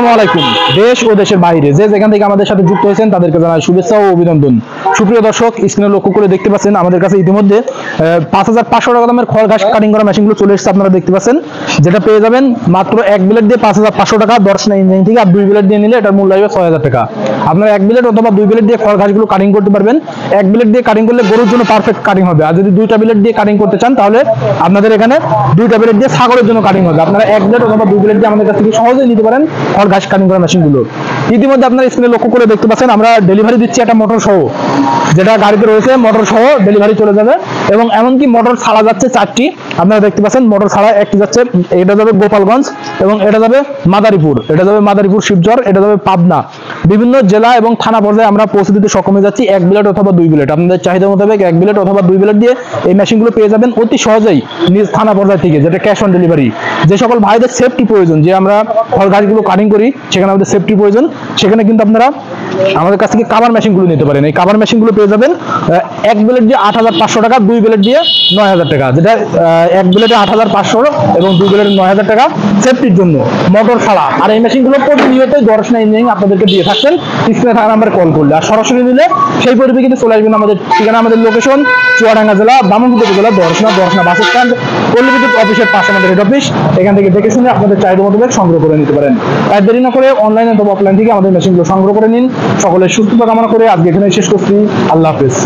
আসসালামু আলাইকুম। দেশ ও দেশের বাইরে যে যেখান থেকে আমাদের সাথে যুক্ত হয়েছেন তাদেরকে জানাই শুভেচ্ছা ও অভিনন্দন। সুপ্রিয় দর্শক, স্ক্রিনে লক্ষ্য করে দেখতে পাচ্ছেন আমাদের কাছে ইতিমধ্যে 5500 টাকা দামের খড় ঘাস কাটিং করা মেশিনগুলো চলে এসেছে। আপনারা দেখতে পাচ্ছেন যেটা পেয়ে যাবেন মাত্র এক বিলেট দিয়ে 5500 টাকা দর্শনা ইঞ্জিন থেকে। আর 2 বিলেট দিয়ে নিলে এটার মূল্য হবে 6000 টাকা। আপনারা 1 বিলেট অথবা 2 বিলেট দিয়ে খড় ঘাসগুলো কাটিং করতে পারবেন। 1 বিলেট দিয়ে কাটিং করলে গরুর জন্য পারফেক্ট কাটিং হবে। আর যদি 2টা বিলেট দিয়ে কাটিং করতে চান তাহলে আপনাদের এখানে 2টা বিলেট দিয়ে ছাগলের জন্য কাটিং হবে। আপনারা 1 বিলেট অথবা 2 বিলেট দিয়ে আমাদের কাছ থেকে সহজেই নিতে পারেন খড় ঘাস কাটিং করা মেশিনগুলো। ইতিমধ্যে আপনারা স্ক্রিনে লক্ষ্য করে দেখতে পাচ্ছেন আমরা ডেলিভারি দিচ্ছি একটা মোটর সহ, যেটা গাড়িতে রয়েছে মোটর সহ ডেলিভারি চলে যাবে। এবং এমনকি মোটর ছাড়া যাচ্ছে 4টি, আপনারা দেখতে পাচ্ছেন মোটর ছাড়া একটি যাচ্ছে, এটা যাবে গোপালগঞ্জ এবং এটা যাবে মাদারীপুর, এটা যাবে মাদারীপুর শিবচর, এটা যাবে পাবনা। বিভিন্ন জেলা এবং থানা পর্যায়ে আমরা পৌঁছে দিতে সক্ষম হয়ে যাচ্ছি 1 বিলেট অথবা 2 বিলেট। আপনাদের চাহিদা মোতাবেক 1 বিলেট অথবা 2 বিলেট দিয়ে এই মেশিনগুলো পেয়ে যাবেন অতি সহজেই নিজ থানা পর্যায় থেকে, যেটা ক্যাশ অন ডেলিভারি। যে সকল ভাইদের সেফটি প্রয়োজন, যে আমরা খড় ঘাসগুলো কাটিং করি সেখানে আমাদের সেফটি প্রয়োজন, সেখানে কিন্তু আপনারা আমাদের কাছ থেকে কাভার মেশিনগুলো নিতে পারেন। এই কাভার মেশিনগুলো পেয়ে যাবেন 1 বিলেট দিয়ে 8500 টাকা, 2 বিলেট দিয়ে 9000 টাকা। যেটা 1 বিলেটে 8500 এবং 2 বিলেটে 9000 টাকা সেফটির জন্য, মোটর ছাড়া। আর এই মেশিনগুলো প্রতিনিয়তই দর্শনা ইঞ্জিনিয়ারিং আপনাদেরকে দিয়ে থাকছেন স্ক্রিনে থাকা নাম্বারে কল করলে। আর সরাসরি নিলে সেই পরিপ্রেক্ষিতে চলে আসবেন আমাদের ঠিকানা, আমাদের লোকেশন চুয়াডাঙ্গা জেলা দামনকুটি উপজেলা দর্শনা বাস স্ট্যান্ড, পল্লী বিদ্যুৎ অফিসের পাশে আমাদের হেড অফিস। এখান থেকে দেখে শুনে আপনাদের চাহিদা মোতাবেক সংগ্রহ করে নিতে পারেন। তাই দেরি না করে অনলাইন অথবা অফলাইন থেকে আমাদের মেশিনগুলো সংগ্রহ করে নিন। সকলের সুস্থতা কামনা করে আজকে এখানে শেষ করছি। আল্লাহ হাফেজ।